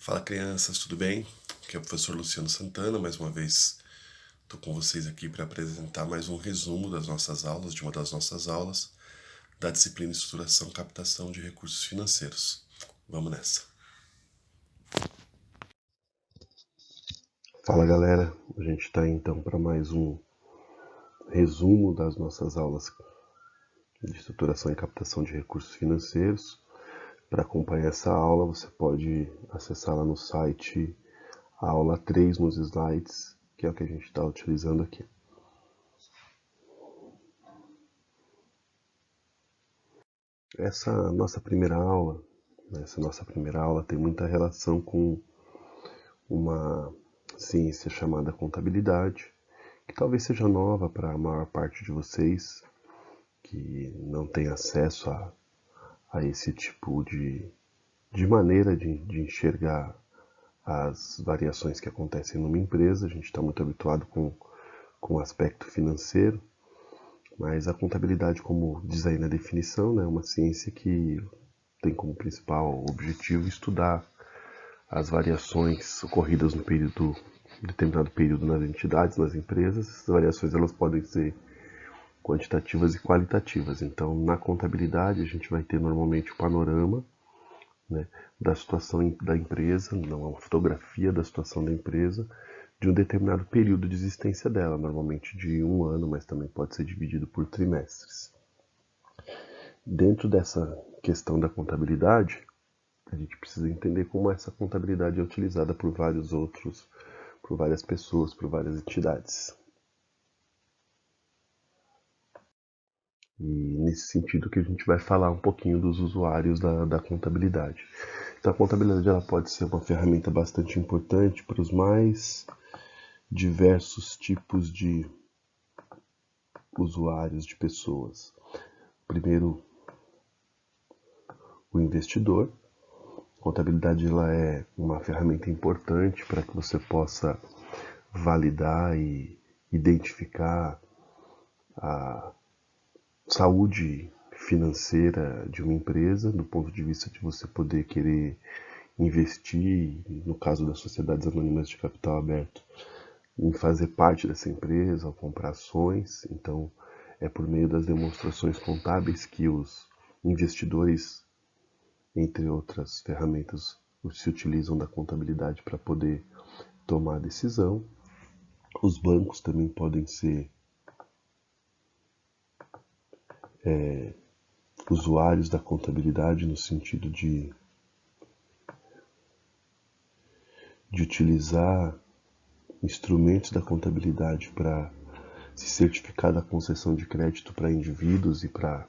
Fala crianças, tudo bem? Aqui é o professor Luciano Santana, mais uma vez estou com vocês aqui para apresentar mais um resumo das nossas aulas, de uma das nossas aulas, da disciplina Estruturação e Captação de Recursos Financeiros. Vamos nessa! Fala galera, a gente está então para mais um resumo das nossas aulas de estruturação e captação de recursos financeiros. Para acompanhar essa aula, você pode acessar lá no site a aula 3 nos slides, que é o que a gente está utilizando aqui. Essa nossa primeira aula tem muita relação com uma ciência chamada contabilidade, que talvez seja nova para a maior parte de vocês, que não tem acesso a esse tipo de maneira de enxergar as variações que acontecem numa empresa. A gente está muito habituado com o aspecto financeiro, mas a contabilidade, como diz aí na definição, é uma ciência que tem como principal objetivo estudar as variações ocorridas no determinado período nas entidades, nas empresas. Essas variações elas podem ser quantitativas e qualitativas. Então, na contabilidade, a gente vai ter normalmente o panorama, né, da situação da empresa, não, uma fotografia da situação da empresa de um determinado período de existência dela, normalmente de um ano, mas também pode ser dividido por trimestres. Dentro dessa questão da contabilidade, a gente precisa entender como essa contabilidade é utilizada por várias pessoas, por várias entidades. E nesse sentido que a gente vai falar um pouquinho dos usuários da contabilidade. Então a contabilidade ela pode ser uma ferramenta bastante importante para os mais diversos tipos de usuários, de pessoas. Primeiro, o investidor. A contabilidade ela é uma ferramenta importante para que você possa validar e identificar a saúde financeira de uma empresa, do ponto de vista de você poder querer investir, no caso das sociedades anônimas de capital aberto, em fazer parte dessa empresa, ou comprar ações. Então, é por meio das demonstrações contábeis que os investidores, entre outras ferramentas, se utilizam da contabilidade para poder tomar decisão. Os bancos também podem ser usuários da contabilidade no sentido de utilizar instrumentos da contabilidade para se certificar da concessão de crédito para indivíduos e para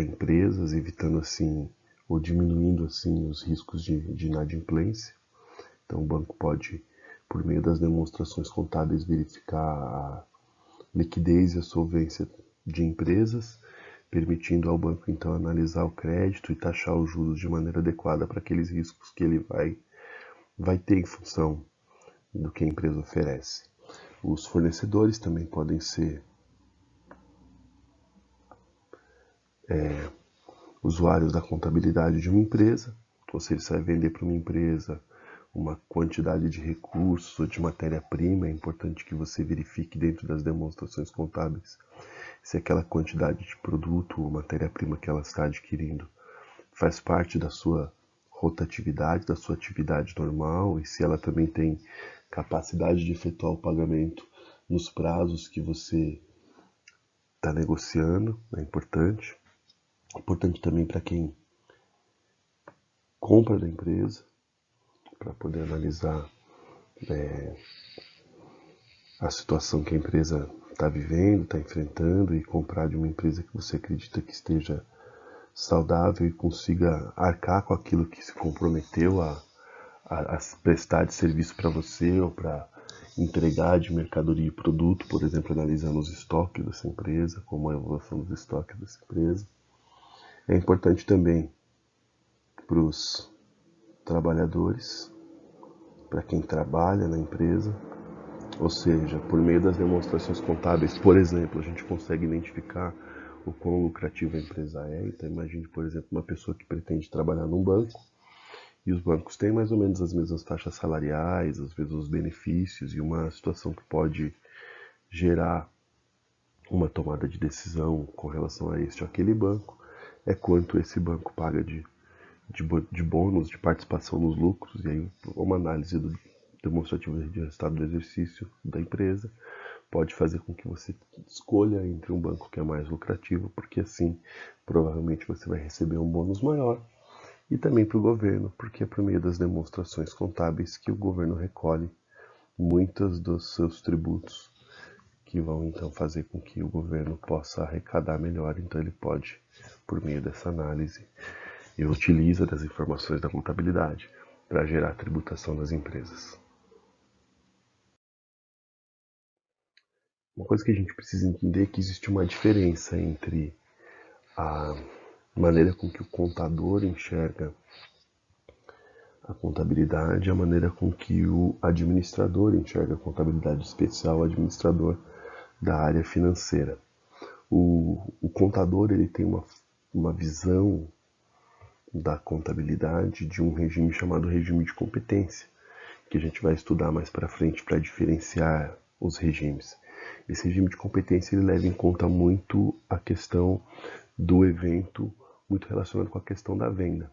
empresas, evitando assim ou diminuindo assim os riscos de inadimplência. Então o banco pode, por meio das demonstrações contábeis, verificar a liquidez e a solvência de empresas, permitindo ao banco então analisar o crédito e taxar os juros de maneira adequada para aqueles riscos que ele vai ter em função do que a empresa oferece. Os fornecedores também podem ser usuários da contabilidade de uma empresa, ou seja, você vai vender para uma empresa uma quantidade de recursos ou de matéria-prima. É importante que você verifique dentro das demonstrações contábeis se aquela quantidade de produto ou matéria-prima que ela está adquirindo faz parte da sua rotatividade, da sua atividade normal, e se ela também tem capacidade de efetuar o pagamento nos prazos que você está negociando. É importante. Importante também para quem compra da empresa, para poder analisar a situação que a empresa está vivendo, está enfrentando, e comprar de uma empresa que você acredita que esteja saudável e consiga arcar com aquilo que se comprometeu a prestar de serviço para você ou para entregar de mercadoria e produto, por exemplo, analisando os estoques dessa empresa, como a evolução dos estoques dessa empresa. É importante também para os trabalhadores, para quem trabalha na empresa, ou seja, por meio das demonstrações contábeis, por exemplo, a gente consegue identificar o quão lucrativa a empresa é. Então imagine, por exemplo, uma pessoa que pretende trabalhar num banco E os bancos têm mais ou menos as mesmas taxas salariais, os mesmos benefícios, e uma situação que pode gerar uma tomada de decisão com relação a este ou aquele banco é quanto esse banco paga de bônus, de participação nos lucros, e aí uma análise demonstrativa de resultado do exercício da empresa pode fazer com que você escolha entre um banco que é mais lucrativo, porque assim provavelmente você vai receber um bônus maior, e também para o governo, porque é por meio das demonstrações contábeis que o governo recolhe muitos dos seus tributos, que vão então fazer com que o governo possa arrecadar melhor. Então ele pode, por meio dessa análise, e utiliza das informações da contabilidade para gerar a tributação das empresas. Uma coisa que a gente precisa entender é que existe uma diferença entre a maneira com que o contador enxerga a contabilidade e a maneira com que o administrador enxerga a contabilidade, especial o administrador da área financeira. O contador ele tem uma visão da contabilidade de um regime chamado regime de competência, que a gente vai estudar mais para frente para diferenciar os regimes. Esse regime de competência ele leva em conta muito a questão do evento, muito relacionado com a questão da venda.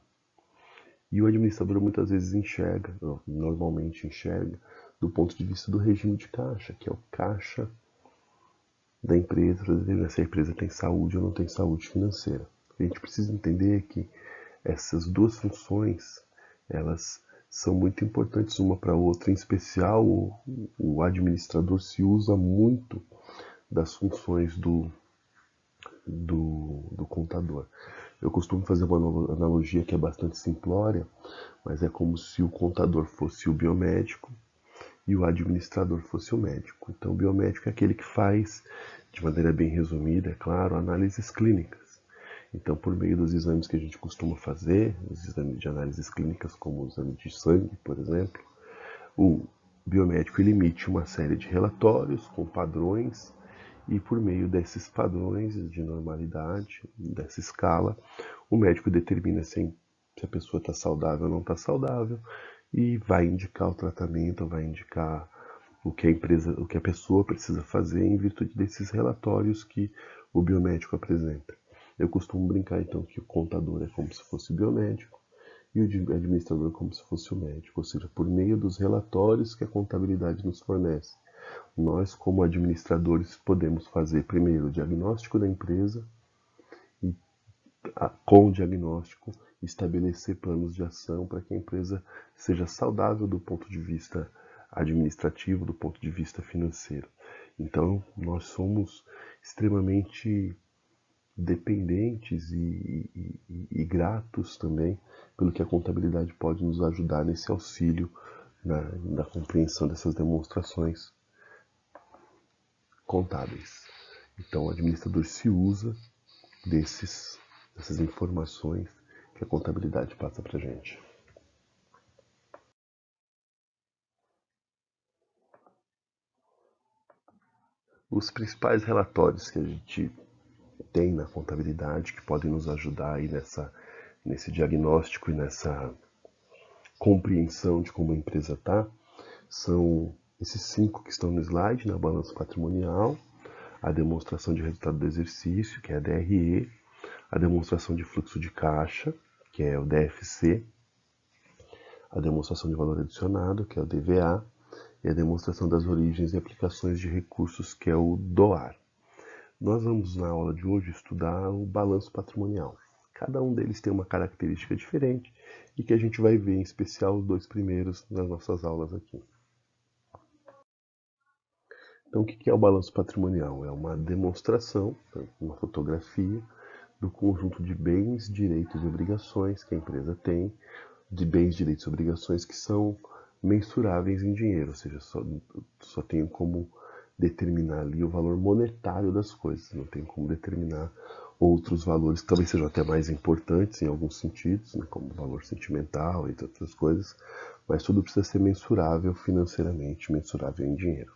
E o administrador muitas vezes enxerga, normalmente enxerga, do ponto de vista do regime de caixa, que é o caixa da empresa, para determinar se a empresa tem saúde ou não tem saúde financeira. A gente precisa entender que essas duas funções, elas são muito importantes uma para a outra. Em especial, o administrador se usa muito das funções do contador. Eu costumo fazer uma analogia que é bastante simplória, mas é como se o contador fosse o biomédico e o administrador fosse o médico. Então, o biomédico é aquele que faz, de maneira bem resumida, é claro, análises clínicas. Então, por meio dos exames que a gente costuma fazer, os exames de análises clínicas, como o exame de sangue, por exemplo, o biomédico ele emite uma série de relatórios com padrões, e por meio desses padrões de normalidade, dessa escala, o médico determina se a pessoa está saudável ou não está saudável, e vai indicar o tratamento, vai indicar o que a pessoa precisa fazer em virtude desses relatórios que o biomédico apresenta. Eu costumo brincar então que o contador é como se fosse o biomédico e o administrador como se fosse o médico, ou seja, por meio dos relatórios que a contabilidade nos fornece, nós como administradores podemos fazer primeiro o diagnóstico da empresa e com o diagnóstico estabelecer planos de ação para que a empresa seja saudável do ponto de vista administrativo, do ponto de vista financeiro. Então, nós somos extremamente dependentes e gratos também pelo que a contabilidade pode nos ajudar nesse auxílio na compreensão dessas demonstrações contábeis. Então, o administrador se usa dessas informações que a contabilidade passa para a gente. Os principais relatórios que a gente tem na contabilidade que podem nos ajudar aí nesse diagnóstico e nessa compreensão de como a empresa está são esses 5 que estão no slide, na balança patrimonial, a demonstração de resultado do exercício, que é a DRE, a demonstração de fluxo de caixa, que é o DFC, a demonstração de valor adicionado, que é o DVA, e a demonstração das origens e aplicações de recursos, que é o DOAR. Nós vamos, na aula de hoje, estudar o balanço patrimonial. Cada um deles tem uma característica diferente e que a gente vai ver, em especial, os 2 primeiros nas nossas aulas aqui. Então, o que é o balanço patrimonial? É uma demonstração, uma fotografia do conjunto de bens, direitos e obrigações que a empresa tem, de bens, direitos e obrigações que são mensuráveis em dinheiro, ou seja, só tenho como determinar ali o valor monetário das coisas, não tenho como determinar outros valores que talvez sejam até mais importantes em alguns sentidos, né, como o valor sentimental e outras coisas, mas tudo precisa ser mensurável financeiramente, mensurável em dinheiro.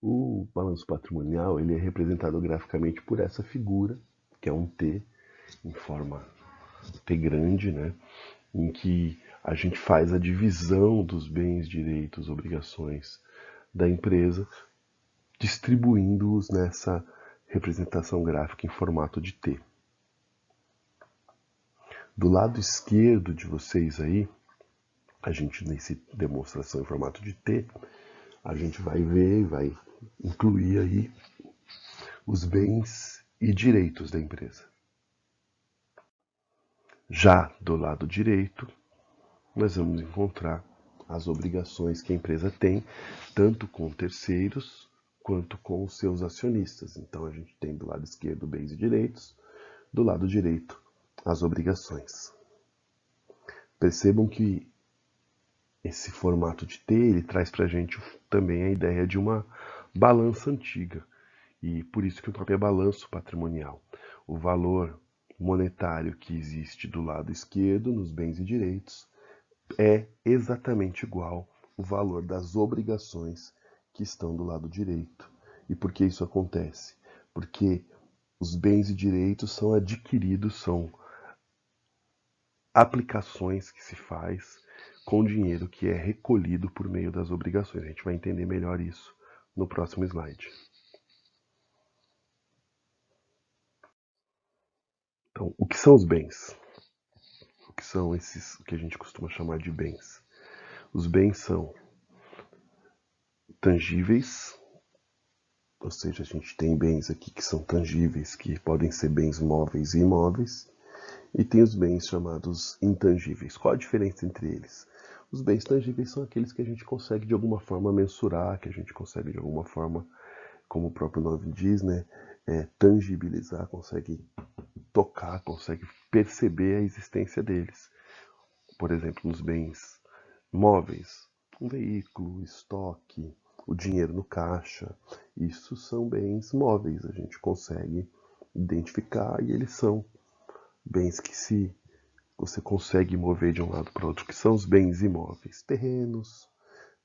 O balanço patrimonial ele é representado graficamente por essa figura, que é um T em forma T grande, né? Em que a gente faz a divisão dos bens, direitos, obrigações da empresa, distribuindo-os nessa representação gráfica em formato de T. Do lado esquerdo de vocês aí, a gente nessa demonstração em formato de T, a gente vai ver e vai incluir aí os bens e direitos da empresa. Já do lado direito, nós vamos encontrar as obrigações que a empresa tem, tanto com terceiros quanto com os seus acionistas. Então a gente tem do lado esquerdo bens e direitos, do lado direito as obrigações. Percebam que esse formato de T, ele traz para a gente também a ideia de uma balança antiga. E por isso que o nome é balanço patrimonial. O valor monetário que existe do lado esquerdo, nos bens e direitos, é exatamente igual ao valor das obrigações que estão do lado direito. E por que isso acontece? Porque os bens e direitos são adquiridos, são aplicações que se faz com dinheiro que é recolhido por meio das obrigações. A gente vai entender melhor isso no próximo slide. Então, o que são os bens? O que são esses que a gente costuma chamar de bens? Os bens são tangíveis, ou seja, a gente tem bens aqui que são tangíveis, que podem ser bens móveis e imóveis, e tem os bens chamados intangíveis. Qual a diferença entre eles? Os bens tangíveis são aqueles que a gente consegue de alguma forma mensurar, que a gente consegue de alguma forma, como o próprio nome diz, né, tangibilizar, consegue tocar, consegue perceber a existência deles. Por exemplo, nos bens móveis, um veículo, estoque, o dinheiro no caixa, isso são bens móveis, a gente consegue identificar e eles são bens que você consegue mover de um lado para o outro, que são os bens imóveis, terrenos,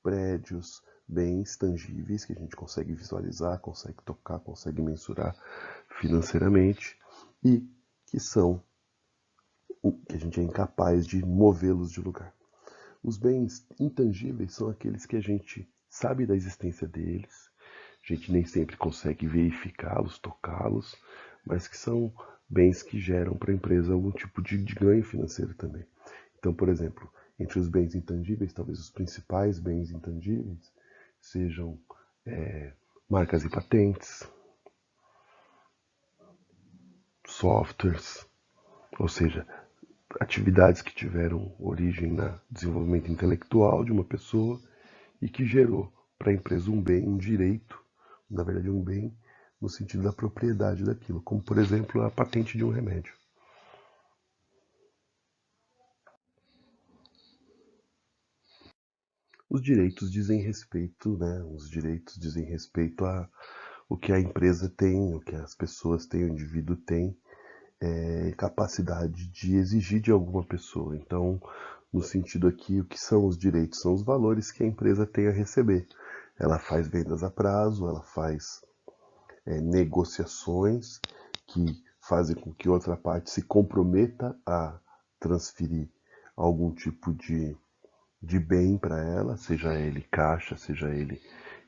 prédios, bens tangíveis que a gente consegue visualizar, consegue tocar, consegue mensurar financeiramente e que são que a gente é incapaz de movê-los de lugar. Os bens intangíveis são aqueles que a gente sabe da existência deles, a gente nem sempre consegue verificá-los, tocá-los, mas que são bens que geram para a empresa algum tipo de ganho financeiro também. Então, por exemplo, entre os bens intangíveis, talvez os principais bens intangíveis sejam marcas e patentes, softwares, ou seja, atividades que tiveram origem no desenvolvimento intelectual de uma pessoa e que gerou para a empresa um bem, um direito, na verdade um bem no sentido da propriedade daquilo, como por exemplo a patente de um remédio. Os direitos dizem respeito, né? Os direitos dizem respeito a o que a empresa tem, o que as pessoas têm, o indivíduo tem, capacidade de exigir de alguma pessoa. Então, no sentido aqui, o que são os direitos? São os valores que a empresa tem a receber. Ela faz vendas a prazo, ela faz negociações que fazem com que outra parte se comprometa a transferir algum tipo de bem para ela, seja ele caixa, seja ele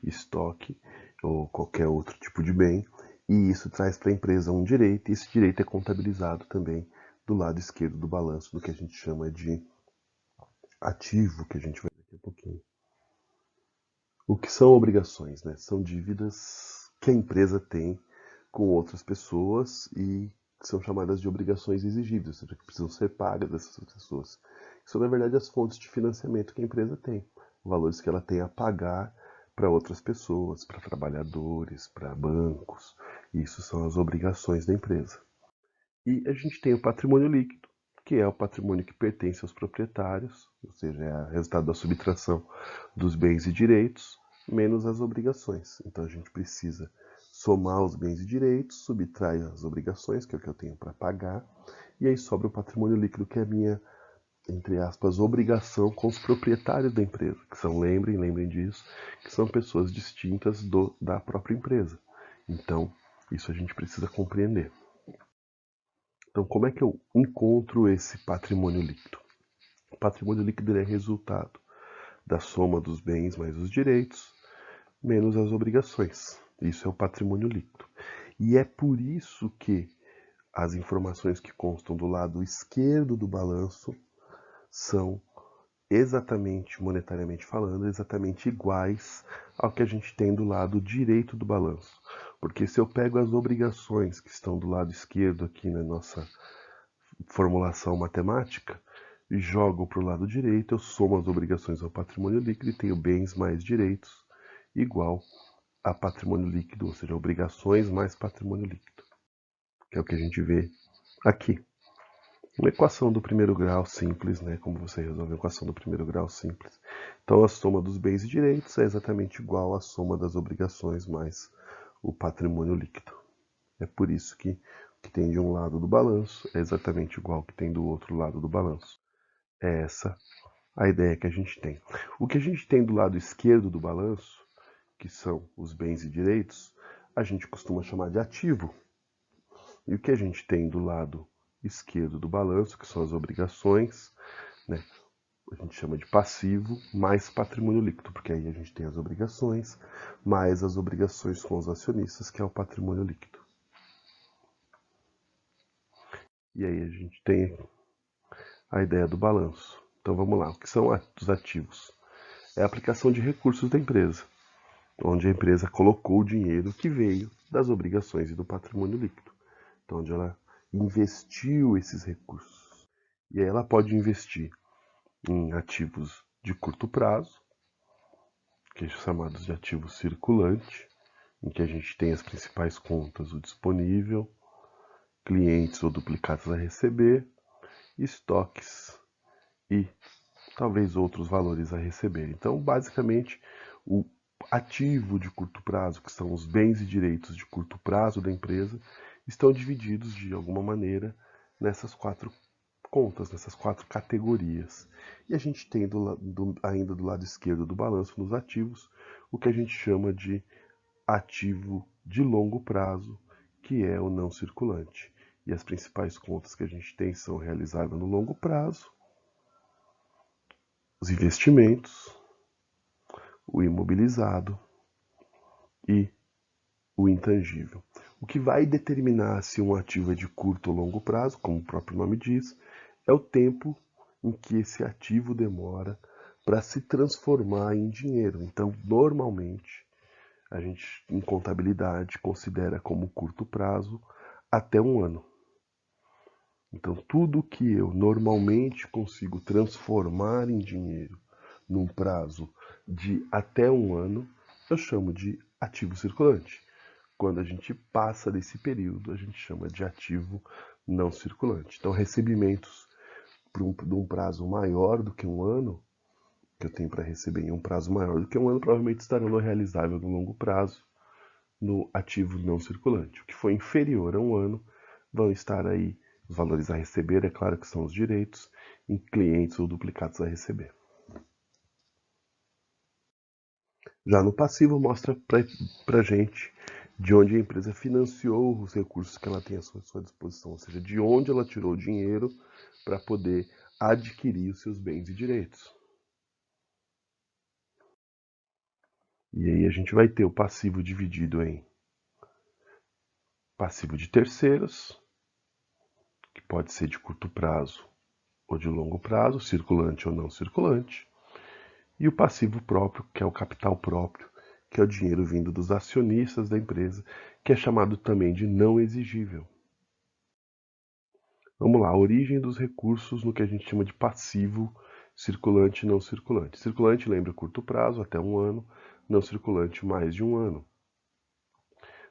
estoque ou qualquer outro tipo de bem, e isso traz para a empresa um direito, e esse direito é contabilizado também do lado esquerdo do balanço, do que a gente chama de ativo, que a gente vai ver daqui a pouquinho. O que são obrigações, né? São dívidas que a empresa tem com outras pessoas e que são chamadas de obrigações exigíveis, ou seja, que precisam ser pagas dessas pessoas. São, na verdade, as fontes de financiamento que a empresa tem, valores que ela tem a pagar para outras pessoas, para trabalhadores, para bancos. Isso são as obrigações da empresa. E a gente tem o patrimônio líquido, que é o patrimônio que pertence aos proprietários, ou seja, é o resultado da subtração dos bens e direitos, menos as obrigações. Então a gente precisa somar os bens e direitos, subtrai as obrigações, que é o que eu tenho para pagar, e aí sobra o patrimônio líquido, que é a minha, entre aspas, obrigação com os proprietários da empresa, que são, lembrem disso, que são pessoas distintas da própria empresa. Então, isso a gente precisa compreender. Então, como é que eu encontro esse patrimônio líquido? O patrimônio líquido é resultado da soma dos bens mais os direitos, menos as obrigações. Isso é o patrimônio líquido. E é por isso que as informações que constam do lado esquerdo do balanço são exatamente, monetariamente falando, exatamente iguais ao que a gente tem do lado direito do balanço. Porque se eu pego as obrigações que estão do lado esquerdo aqui na nossa formulação matemática e jogo para o lado direito, eu somo as obrigações ao patrimônio líquido e tenho bens mais direitos igual a patrimônio líquido, ou seja, obrigações mais patrimônio líquido, que é o que a gente vê aqui. Uma equação do primeiro grau simples, né? Como você resolve a equação do primeiro grau simples. Então, a soma dos bens e direitos é exatamente igual à soma das obrigações mais o patrimônio líquido. É por isso que o que tem de um lado do balanço é exatamente igual ao que tem do outro lado do balanço. É essa a ideia que a gente tem. O que a gente tem do lado esquerdo do balanço, que são os bens e direitos, a gente costuma chamar de ativo. E o que a gente tem do lado esquerdo do balanço, que são as obrigações, né? A gente chama de passivo, mais patrimônio líquido, porque aí a gente tem as obrigações, mais as obrigações com os acionistas, que é o patrimônio líquido. E aí a gente tem a ideia do balanço. Então vamos lá, o que são os ativos? É a aplicação de recursos da empresa, onde a empresa colocou o dinheiro que veio das obrigações e do patrimônio líquido. Então, onde ela investiu esses recursos. E aí ela pode investir em ativos de curto prazo, que são chamados de ativo circulante, em que a gente tem as principais contas, o disponível, clientes ou duplicados a receber, estoques e talvez outros valores a receber. Então, basicamente, o ativo de curto prazo, que são os bens e direitos de curto prazo da empresa, estão divididos de alguma maneira nessas 4 contas, nessas 4 categorias. E a gente tem ainda do lado esquerdo do balanço, nos ativos, o que a gente chama de ativo de longo prazo, que é o não circulante. E as principais contas que a gente tem são realizadas no longo prazo, os investimentos, o imobilizado e o intangível. O que vai determinar se um ativo é de curto ou longo prazo, como o próprio nome diz, é o tempo em que esse ativo demora para se transformar em dinheiro. Então, normalmente, a gente, em contabilidade, considera como curto prazo até 1 ano. Então, tudo que eu normalmente consigo transformar em dinheiro num prazo de até 1 ano, eu chamo de ativo circulante. Quando a gente passa desse período, a gente chama de ativo não circulante. Então, recebimentos de um prazo maior do que 1 ano, que eu tenho para receber em um prazo maior do que 1 ano, provavelmente estarão no realizável no longo prazo, no ativo não circulante. O que for inferior a 1 ano, vão estar aí os valores a receber, é claro que são os direitos, em clientes ou duplicados a receber. Já no passivo, mostra para a gente de onde a empresa financiou os recursos que ela tem à sua disposição, ou seja, de onde ela tirou o dinheiro para poder adquirir os seus bens e direitos. E aí a gente vai ter o passivo dividido em passivo de terceiros, que pode ser de curto prazo ou de longo prazo, circulante ou não circulante, e o passivo próprio, que é o capital próprio, que é o dinheiro vindo dos acionistas da empresa, que é chamado também de não exigível. Vamos lá, a origem dos recursos no que a gente chama de passivo circulante e não circulante. Circulante lembra curto prazo, até 1 ano, não circulante, mais de 1 ano.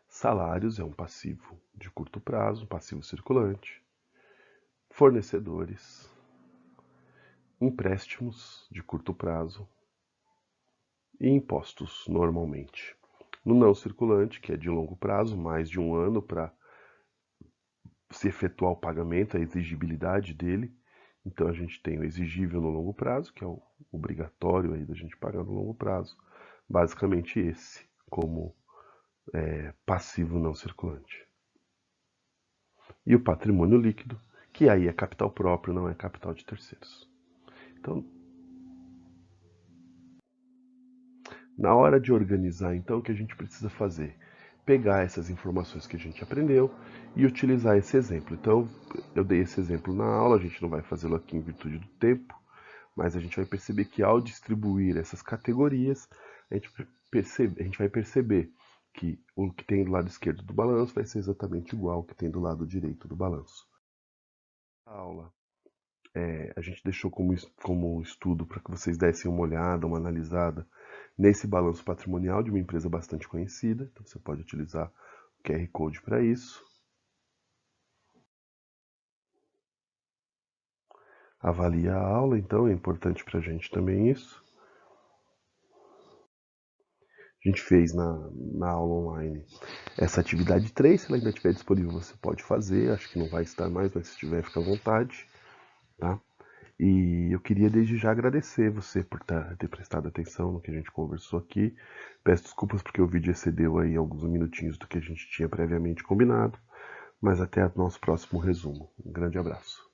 Salários é um passivo de curto prazo, um passivo circulante. Fornecedores, empréstimos de curto prazo e impostos, normalmente. No não circulante, que é de longo prazo, mais de 1 ano para se efetuar o pagamento, a exigibilidade dele. Então a gente tem o exigível no longo prazo, que é o obrigatório aí da gente pagar no longo prazo. Basicamente esse, como passivo não circulante. e o patrimônio líquido, que aí é capital próprio, não é capital de terceiros. Então, na hora de organizar, então, o que a gente precisa fazer? Pegar essas informações que a gente aprendeu e utilizar esse exemplo. Então, eu dei esse exemplo na aula, a gente não vai fazê-lo aqui em virtude do tempo, mas a gente vai perceber que ao distribuir essas categorias, a gente vai perceber que o que tem do lado esquerdo do balanço vai ser exatamente igual ao que tem do lado direito do balanço. A aula a gente deixou como estudo para que vocês dessem uma olhada, uma analisada nesse balanço patrimonial de uma empresa bastante conhecida. Então você pode utilizar o QR Code para isso. Avalie a aula, então, é importante para a gente também isso. A gente fez na aula online essa atividade 3, se ela ainda estiver disponível você pode fazer, acho que não vai estar mais, mas se tiver fica à vontade, tá? E eu queria desde já agradecer você por ter prestado atenção no que a gente conversou aqui. Peço desculpas porque o vídeo excedeu aí alguns minutinhos do que a gente tinha previamente combinado, mas até o nosso próximo resumo. Um grande abraço.